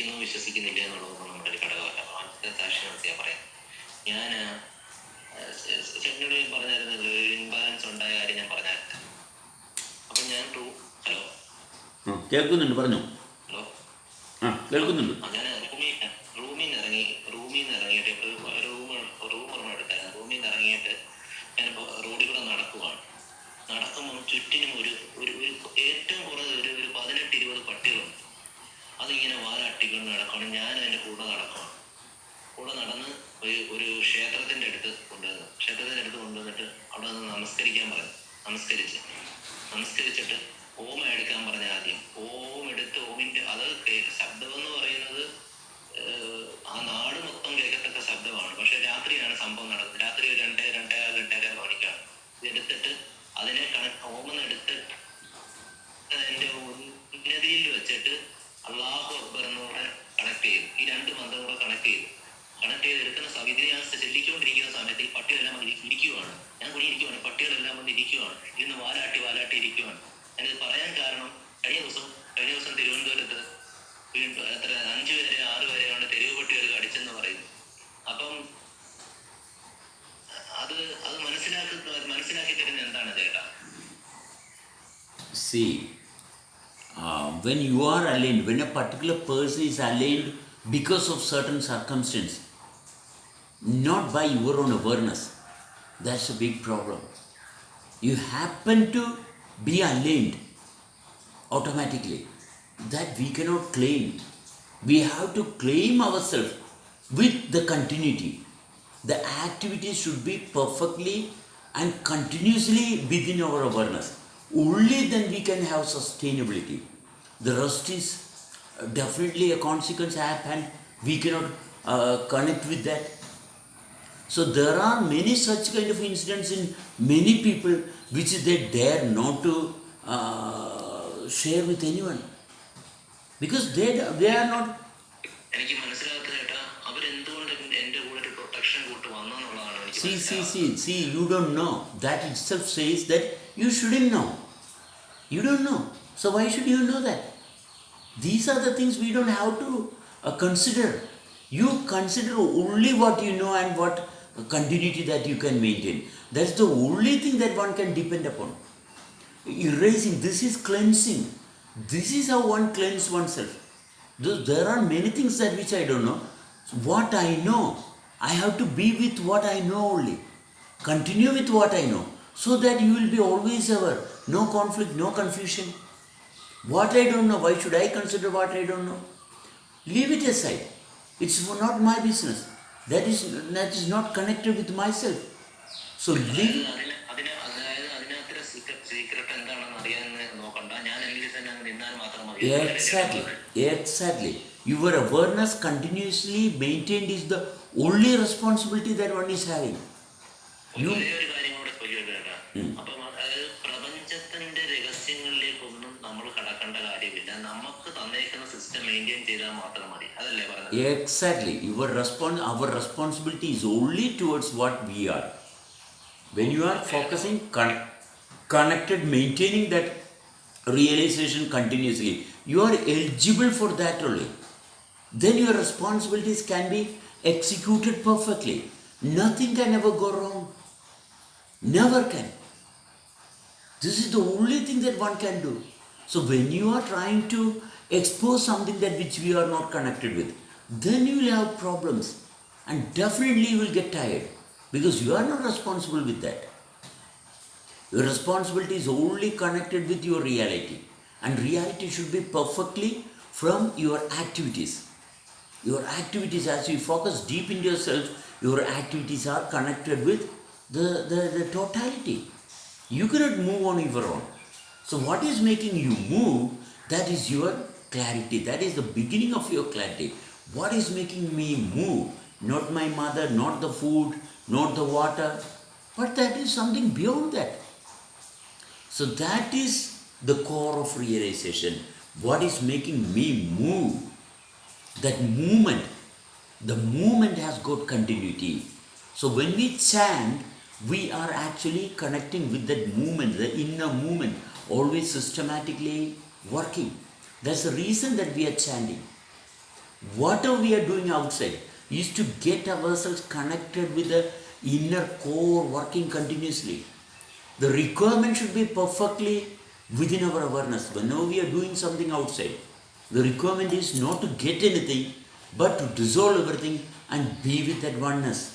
വിശ്വസിക്കുന്നില്ല എന്നുള്ളതൊന്നും നമ്മുടെ ഒരു ഘടകമല്ല. ആദ്യത്തെ സാക്ഷി നടത്തിയാൽ പറയാം. ഞാൻ ചെന്നോട് പറഞ്ഞായിരുന്നല്ലോ ഒരു ഇൻബാലൻസ് ഉണ്ടായ കാര്യം ഞാൻ പറഞ്ഞായിരുന്നു. അപ്പം ഞാൻ ഹലോ കേൾക്കുന്നുണ്ട്, പറഞ്ഞു. ഹലോ കേൾക്കുന്നുണ്ട്. ഞാൻ റൂമിൽ നിന്ന് ഇറങ്ങിയിട്ട് റൂം എടുത്തായിരുന്നു. റൂമിൽ നിന്ന് ഇറങ്ങിയിട്ട് ഞാൻ റോഡിൽ കൂടെ നടക്കുവാണ്. നടക്കുമ്പോൾ ചുറ്റിനും ഒരു ഏറ്റവും കുറഞ്ഞ ഒരു 18-20 പട്ടികളുണ്ട്. അതിങ്ങനെ വാലാട്ടിക്കൊണ്ട് നടക്കണം. ഞാൻ അതിൻ്റെ കൂടെ നടന്ന് ഒരു ക്ഷേത്രത്തിൻ്റെ അടുത്ത് കൊണ്ടുവന്നിട്ട് അവിടെ നിന്ന് നമസ്കരിക്കാൻ പറഞ്ഞു. നമസ്കരിച്ചിട്ട് ഓം എടുക്കാൻ പറഞ്ഞ ആദ്യം ഓം എടുത്ത് ഓമിൻ്റെ അത് ശബ്ദമെന്ന് പറയുന്നത് ആ നാട് മൊത്തം കേൾക്കത്തക്ക ശബ്ദമാണ്. പക്ഷെ രാത്രിയാണ് സംഭവം നടക്കുന്നത്. രാത്രി 2-2:15 മണിക്കാണ് ഇതെടുത്തിട്ട് അതിനെ ഓമെന്ന് എടുത്തിട്ട് എൻ്റെ ഉന്നതിയിൽ വെച്ചിട്ട് അള്ളാഹു അക്ബർ എന്നൂടെ കണക്ട് ചെയ്തു. ഈ രണ്ട് മന്ത്രം കൂടെ കണക്ട് ചെയ്തെടുക്കുന്ന സമയത്ത് ഞാൻ ചെല്ലിക്കൊണ്ടിരിക്കുന്ന സമയത്ത് ഈ പട്ടികളെല്ലാം ഇരിക്കുവാണ്. ഞാൻ കൂടി ഇരിക്കുവാണ്. പട്ടികളെല്ലാം വന്ന് ഇരിക്കുവാണ്. ഇന്ന് വാലാട്ടി ഇരിക്കുവാണ്. ഞാനിത് പറയാൻ കാരണം കഴിഞ്ഞ ദിവസം തിരുവനന്തപുരത്ത് എത്ര 5 പേരെ 6 പേരെയാണ് തെരുവ് പട്ടികൾ കടിച്ചെന്ന് പറയുന്നു. അപ്പം അത് മനസ്സിലാക്കി തരുന്നത് എന്താണ് ചേട്ടാ? See, when you are aliened, when a particular person is aliened because of certain circumstance, not by your own awareness, that's a big problem. You happen to be aliened automatically. That we cannot claim. We have to claim ourselves with the continuity. The activities should be perfectly and continuously within our awareness. Only then we can have sustainability. The rest is definitely a consequence happen. We cannot connect with that. So there are many such kind of incidents in many people which they dare not to share with anyone because they are not. എനിക്ക് മനസ്സിലാത്ത ചേട്ടാ, അവരെന്തുകൊണ്ട് എൻ്റെ കൂടെ ഒരു protection കൂട്ട് വന്നെന്നുള്ളതാണ് എനിക്ക്. See, you don't know. That itself says that you shouldn't know. You don't know. So why should you know that? These are the things we don't have to consider. You consider only what you know and what continuity that you can maintain. That's the only thing that one can depend upon. Erasing, this is cleansing. This is how one cleanses oneself. There are many things that which I don't know. What I know, I have to be with what I know only. Continue with what I know, so that you will be always ever. No conflict, no confusion. What I don't know, why should I consider what I don't know? Leave it aside. It's not my business. That is not connected with myself. So leave it. Exactly. Your awareness continuously maintained is the only responsibility that one is having. പ്രപഞ്ചത്തിന്റെ രഹസ്യങ്ങളിലേക്കൊന്നും നമ്മൾ കടക്കേണ്ട കാര്യമില്ല. നമുക്ക് തന്നേക്കുന്ന system maintain ചെയ്താൽ മാത്രം മതി. അതല്ലേ പറഞ്ഞത്? Exactly. Our responsibility is only towards what we are. When you are focusing, connected, maintaining that realization continuously, you are eligible for that only. Then your responsibilities can be executed perfectly. Nothing can ever go wrong. Never can. This is the only thing that one can do. So when you are trying to expose something that which we are not connected with, then you will have problems and definitely you will get tired because you are not responsible with that. Your responsibility is only connected with your reality, and reality should be perfectly from your activities. Your activities, as you focus deep into yourself, your activities are connected with the totality. You cannot move on your own. So what is making you move? That is your clarity. That is the beginning of your clarity. What is making me move? Not my mother, not the food, not the water, but that is something beyond that. So that is the core of realization. What is making me move? That movement, the movement has got continuity. So when we chant, we are actually connecting with that movement, the inner movement, always systematically working. That's the reason that we are chanting. whatever we are doing outside is to get ourselves connected with the inner core working continuously. The requirement should be perfectly within our awareness. Whenever we are doing something outside, the requirement is not to get anything, but to dissolve everything and be with that oneness.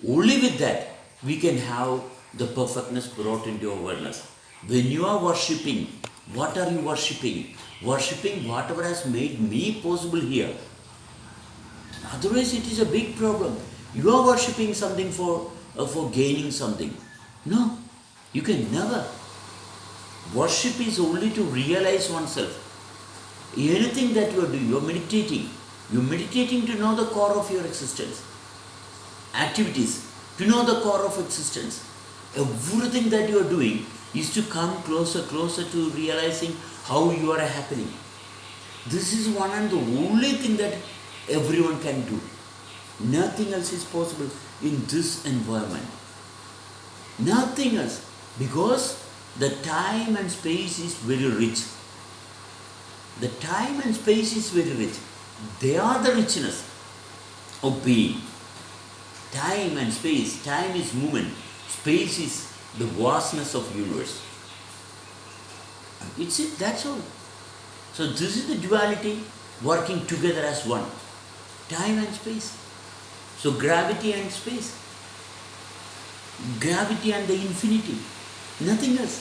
Only with that we can have the perfectness brought into awareness. When you are worshipping, what are you worshipping? Worshipping whatever has made me possible here. Otherwise, it is a big problem. You are worshipping something for gaining something. No, you can never. Worship is only to realize oneself. Anything that you are doing, you are meditating. You are meditating to know the core of your existence. Activities, to know the core of existence. Everything that you are doing is to come closer to realizing how you are happening. This is one and the only thing that everyone can do. Nothing else is possible in this environment. Nothing else. Because the time and space is very rich. The time and space is very rich. They are the richness of being. Time and space. Time is movement. Space is the vastness of universe. It's it, that's all. So this is the duality working together as one. Time and space. So gravity and space. Gravity and the infinity. Nothing else.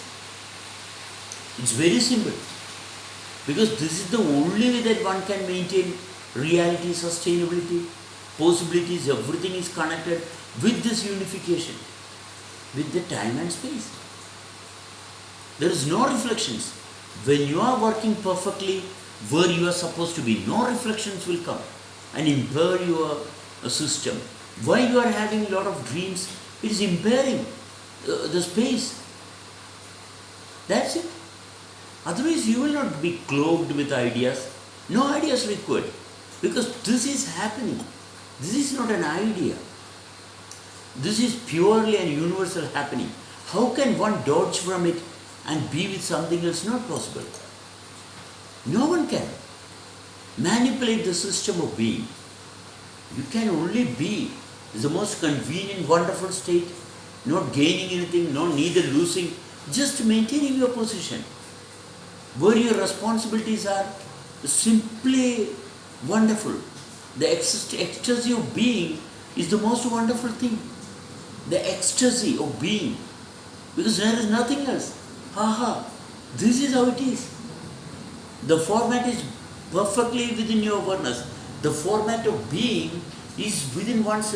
It's very simple. Because this is the only way that one can maintain reality, sustainability, possibilities, everything is connected with this unification, with the time and space. There is no reflections. When you are working perfectly where you are supposed to be, no reflections will come and impair your system. Why you are having a lot of dreams? It is impairing the space. That's it. Otherwise you will not be clogged with ideas. No ideas required. Because this is happening. This is not an idea. This is purely and universal happening. How can one dodge from it and be with something else? Not possible. No one can manipulate the system of being. You can only be. It's the most convenient, wonderful state. Not gaining anything, not neither losing, just maintaining your position. Where your responsibilities are simply wonderful. The ecstasy of being is the most wonderful thing. The ecstasy of being. Because there is nothing else. This is how it is. The format is perfectly within your awareness. The format of being is within one's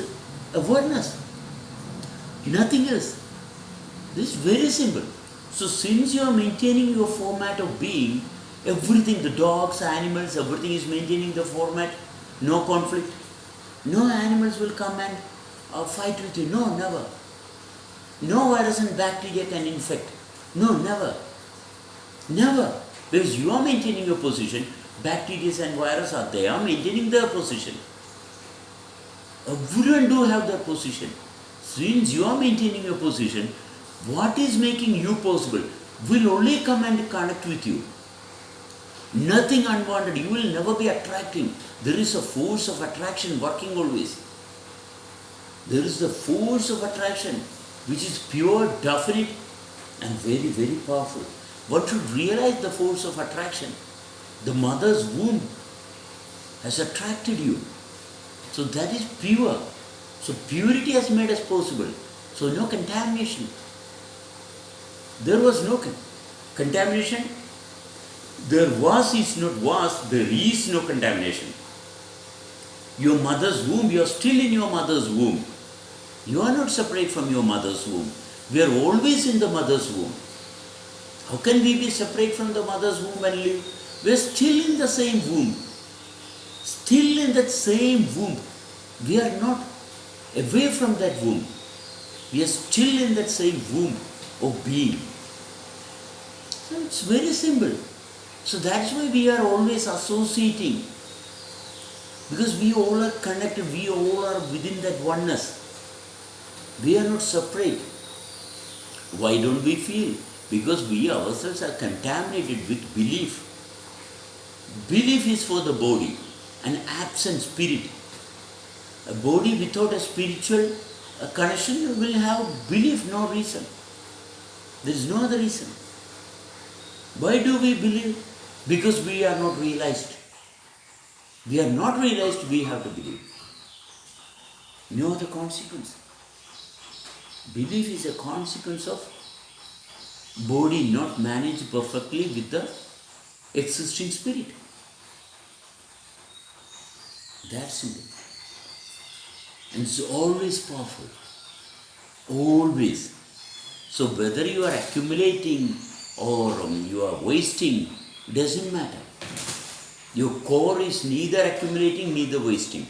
awareness. Nothing else. This is very simple. So since you are maintaining your format of being, everything, the dogs, animals, everything is maintaining the format, no conflict. No animals will come and fight with you. No, never. No virus and bacteria can infect. No, never. Never. Because you are maintaining your position, bacteria and virus are they are maintaining their position. Everyone do have their position. Since you are maintaining your position, what is making you possible will only come and connect with you. Nothing unwanted. You will never be attracting. There is a force of attraction working always. There is the force of attraction which is pure, definite and very, very powerful. One should realize the force of attraction. The mother's womb has attracted you. So that is pure. So purity has made us possible. So no contamination. There was no contamination. There is no contamination. Your mother's womb, you are still in your mother's womb. You are not separate from your mother's womb. We are always in the mother's womb. How can we be separate from the mother's womb and live? We are still in the same womb. Still in that same womb. We are not away from that womb. We are still in that same womb of being. So it's very simple. So that's why we are always associating. Because we all are connected, we all are within that oneness. We are not separate. Why don't we feel? Because we ourselves are contaminated with belief. Belief is for the body, an absent spirit. A body without a spiritual connection will have belief, no reason. There is no other reason. Why do we believe? Because we are not realized. We are not realized, we have to believe. No other consequence. Belief is a consequence of body not managed perfectly with the existing spirit. That's simple. And it's always powerful. Always. So whether you are accumulating or you are wasting, doesn't matter. Your core is neither accumulating, neither wasting.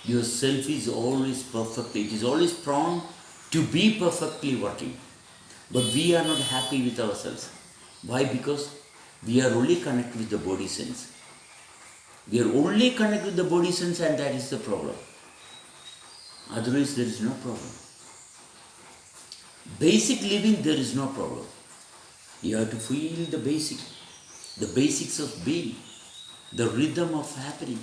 Your self is always perfect. It is always prone to be perfectly working. But we are not happy with ourselves. Why? Because we are only connected with the body sense. We are only connected with the body sense, and that is the problem. Otherwise, there is no problem. Basic living, there is no problem. You have to feel the basics of being, the rhythm of happening.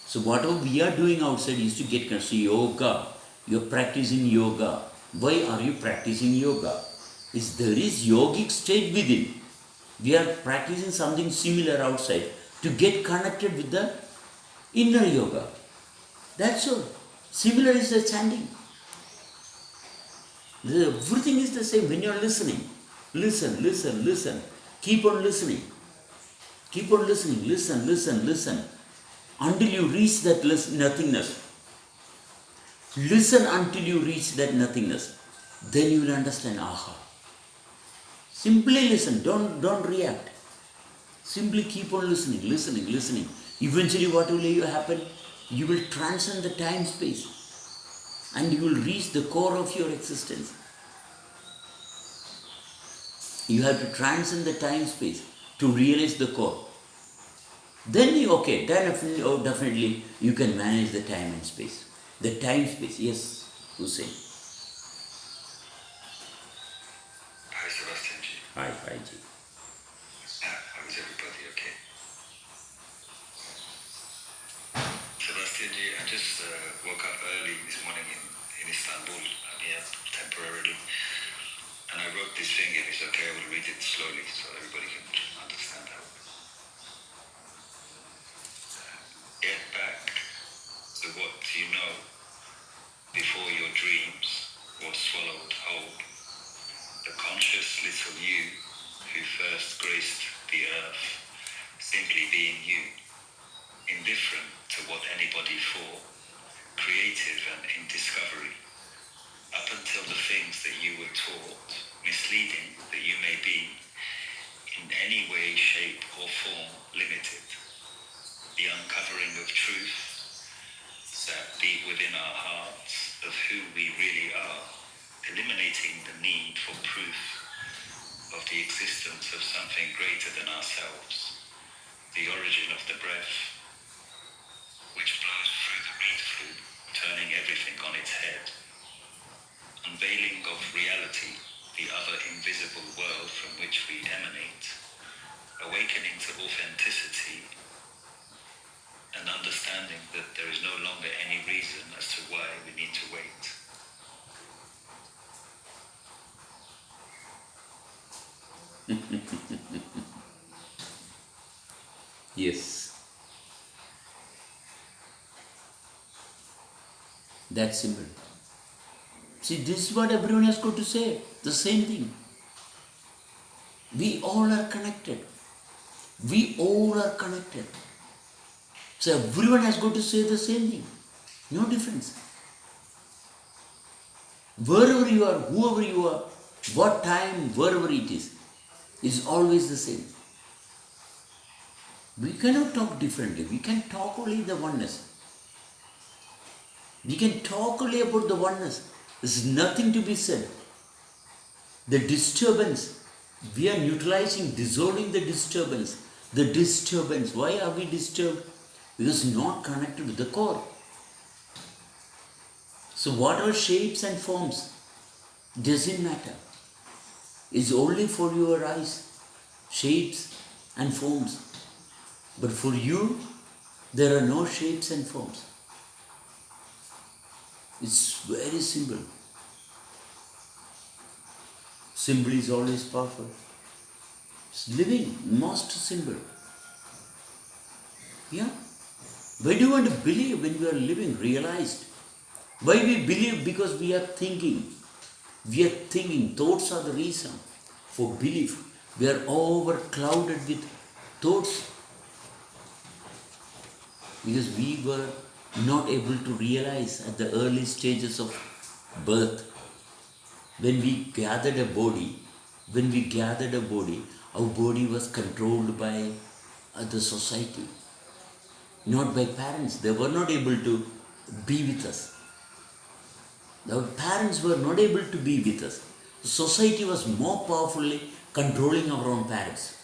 So whatever we are doing outside is to get connected. Yoga. You're practicing yoga. Why are you practicing yoga? There is yogic state within. We are practicing something similar outside to get connected with the inner yoga. That's all. Similar is the chanting. Everything is the same when you are listening. Listen. Keep on listening. Listen. Until you reach that nothingness. Listen until you reach that nothingness. Then you will understand, aha. Simply listen, don't react. Simply keep on listening. Eventually what will happen? You will transcend the time-space and you will reach the core of your existence. You have to transcend the time-space to realize the core. Then definitely you can manage the time and space. The time-space, yes, Hussein. Hi, Sebastian G. Hi, Ji. How is everybody okay? Sebastian G, I just woke up early this morning in Istanbul. I'm here temporarily. And I wrote this thing, if it's okay, I will read it slowly so everybody can understand how. Get back to what you know before your dreams were swallowed whole. The conscious little you who first graced the earth, simply being you, indifferent to what anybody thought, creative and in discovery, up until the things that you were taught, misleading that you may be, in any way, shape or form, limited. The uncovering of truth sat deep within our hearts of who we really are, eliminating the need for proof of the existence of something greater than ourselves, the origin of the breath, which blows through the reed flute, turning everything on its head, unveiling of reality, the other invisible world from which we emanate, awakening to authenticity, and understanding that there is no longer any reason as to why we need to wait. Yes. That's simple. See, this is what everyone has got to say. The same thing. We all are connected. So everyone has got to say the same thing. No difference. Wherever you are, whoever you are, what time, wherever it is always the same. We cannot talk differently. We can talk only the oneness. We can talk only about the oneness. There's nothing to be said. The disturbance, we are neutralizing, dissolving the disturbance. The disturbance, why are we disturbed? Because not connected with the core. So whatever shapes and forms, doesn't matter. is only for your eyes, shapes and forms. But for you, there are no shapes and forms. It's very simple. Simple is always powerful. It's living, most simple. Yeah? Why do you want to believe when you are living, realized? Why we believe? Because we are thinking. We are thinking. Thoughts are the reason for belief. We are overclouded with thoughts. Because we were not able to realize at the early stages of birth. When we gathered a body, our body was controlled by the society, not by parents. They were not able to be with us. Our parents were not able to be with us. The society was more powerfully controlling our own parents.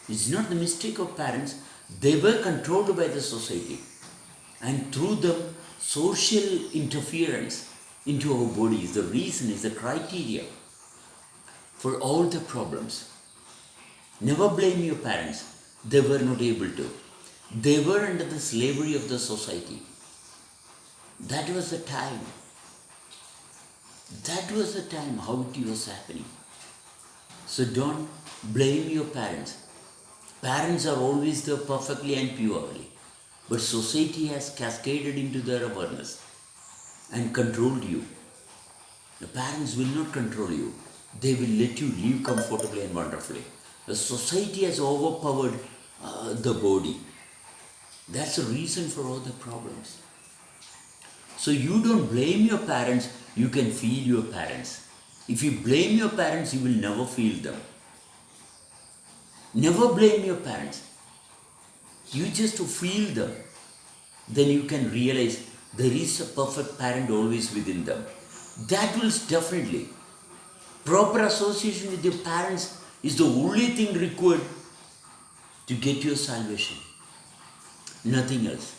It's not the mistake of parents. They were controlled by the society. And through them, social interference into our bodies, the reason is the criteria for all the problems. Never blame your parents. They were not able to. They were under the slavery of the society. That was the time. That was the time how it was happening. So don't blame your parents. Parents are always there perfectly and purely. But society has cascaded into their awareness and controlled you. The parents will not control you. They will let you live comfortably and wonderfully. The society has overpowered the body. That's the reason for all the problems. So you don't blame your parents, you can feel your parents. If you blame your parents, you will never feel them. Never blame your parents. You just feel them. Then you can realize there is a perfect parent always within them. That will definitely. Proper association with your parents is the only thing required to get your salvation. Nothing else.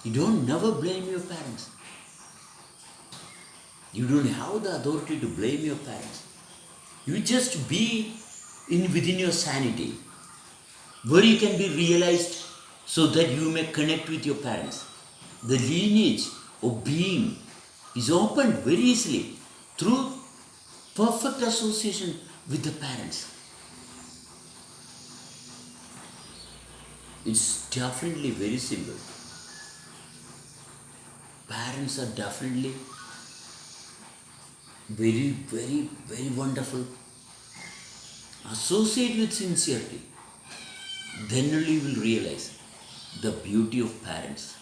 You don't never blame your parents. You don't have the authority to blame your parents. You just be within your sanity, where you can be realized so that you may connect with your parents. The lineage of being is opened very easily through perfect association with the parents. It's definitely very simple. Parents are definitely very, very, very wonderful. Associate with sincerity. Then only you will realize the beauty of parents.